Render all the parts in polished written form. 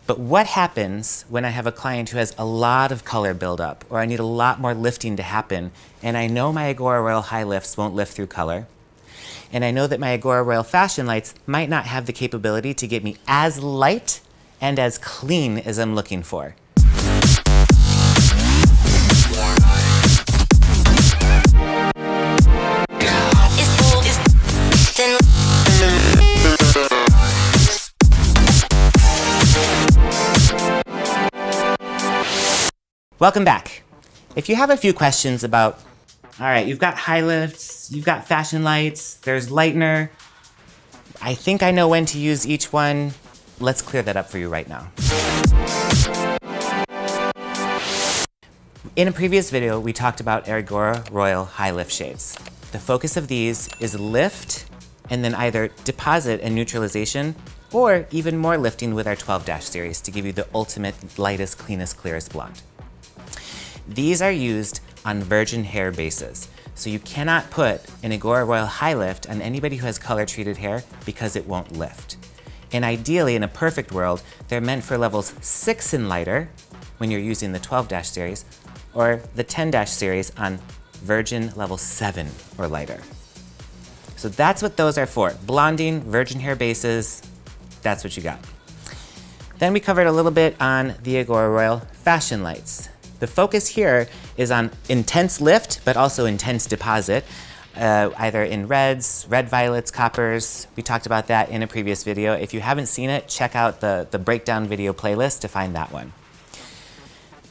But what happens when I have a client who has a lot of color buildup, or I need a lot more lifting to happen, and I know my IGORA Royal Highlifts won't lift through color, and I know that my IGORA Royal Fashion Lights might not have the capability to get me as light and as clean as I'm looking for? Welcome back. If you have a few questions about, all right, you've got Highlifts, you've got Fashion Lights, there's Lightener, I think I know when to use each one. Let's clear that up for you right now. In a previous video, we talked about IGORA Royal Highlifts shades. The focus of these is lift and then either deposit and neutralization, or even more lifting with our 12- series to give you the ultimate lightest, cleanest, clearest blonde. These are used on virgin hair bases, so you cannot put an IGORA Royal Highlifts on anybody who has color-treated hair because it won't lift. And ideally, in a perfect world, they're meant for levels 6 and lighter when you're using the 12- series, or the 10- series on virgin level 7 or lighter. So that's what those are for. Blonding, virgin hair bases, that's what you got. Then we covered a little bit on the IGORA Royal Fashion Lights. The focus here is on intense lift, but also intense deposit, either in reds, red violets, coppers. We talked about that in a previous video. If you haven't seen it, check out the breakdown video playlist to find that one.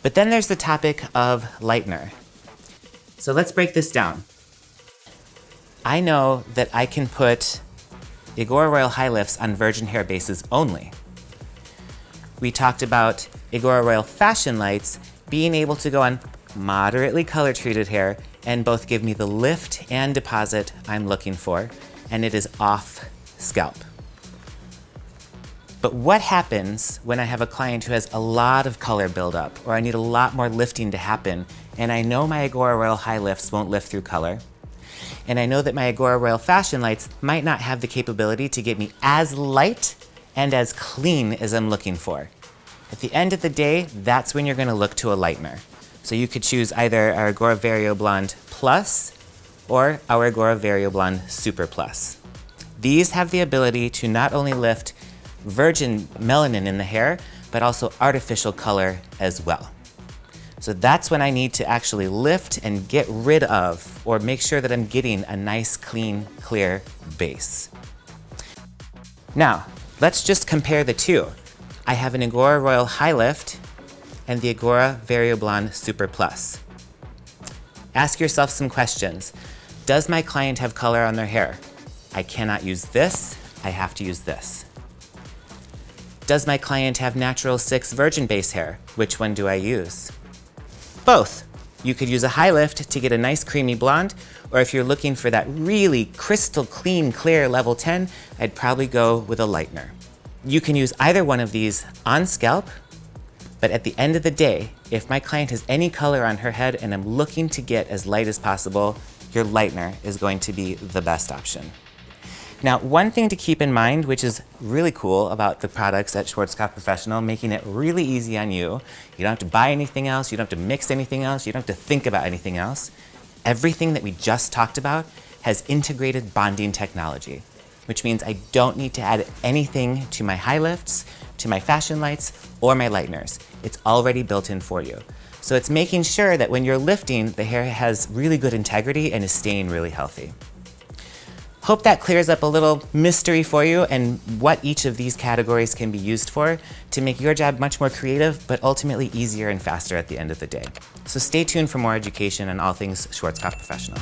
But then there's the topic of Lightener. So let's break this down. I know that I can put IGORA Royal Highlifts on virgin hair bases only. We talked about IGORA Royal Fashion Lights being able to go on moderately color-treated hair and both give me the lift and deposit I'm looking for, and it is off scalp. But what happens when I have a client who has a lot of color buildup, or I need a lot more lifting to happen, and I know my IGORA Royal Highlifts won't lift through color, and I know that my IGORA Royal Fashion Lights might not have the capability to get me as light and as clean as I'm looking for? At the end of the day, that's when you're going to look to a lightener. So you could choose either our IGORA VARIO Blonde Plus or our IGORA VARIO Blonde Super Plus. These have the ability to not only lift virgin melanin in the hair, but also artificial color as well. So that's when I need to actually lift and get rid of, or make sure that I'm getting a nice, clean, clear base. Now, let's just compare the two. I have an IGORA Royal Highlifts and the IGORA VARIO Blonde Super Plus. Ask yourself some questions. Does my client have color on their hair? I cannot use this, I have to use this. Does my client have natural 6 virgin base hair? Which one do I use? Both. You could use a Highlifts to get a nice creamy blonde, or if you're looking for that really crystal clean, clear level 10, I'd probably go with a Lightener. You can use either one of these on scalp, but at the end of the day, if my client has any color on her head and I'm looking to get as light as possible, your Lightener is going to be the best option. Now, one thing to keep in mind, which is really cool about the products at Schwarzkopf Professional, making it really easy on you. You don't have to buy anything else, you don't have to mix anything else, you don't have to think about anything else. Everything that we just talked about has integrated bonding technology, which means I don't need to add anything to my Highlifts, to my Fashion Lights, or my Lightners. It's already built in for you. So it's making sure that when you're lifting, the hair has really good integrity and is staying really healthy. Hope that clears up a little mystery for you and what each of these categories can be used for to make your job much more creative, but ultimately easier and faster at the end of the day. So stay tuned for more education on all things Schwarzkopf Professional.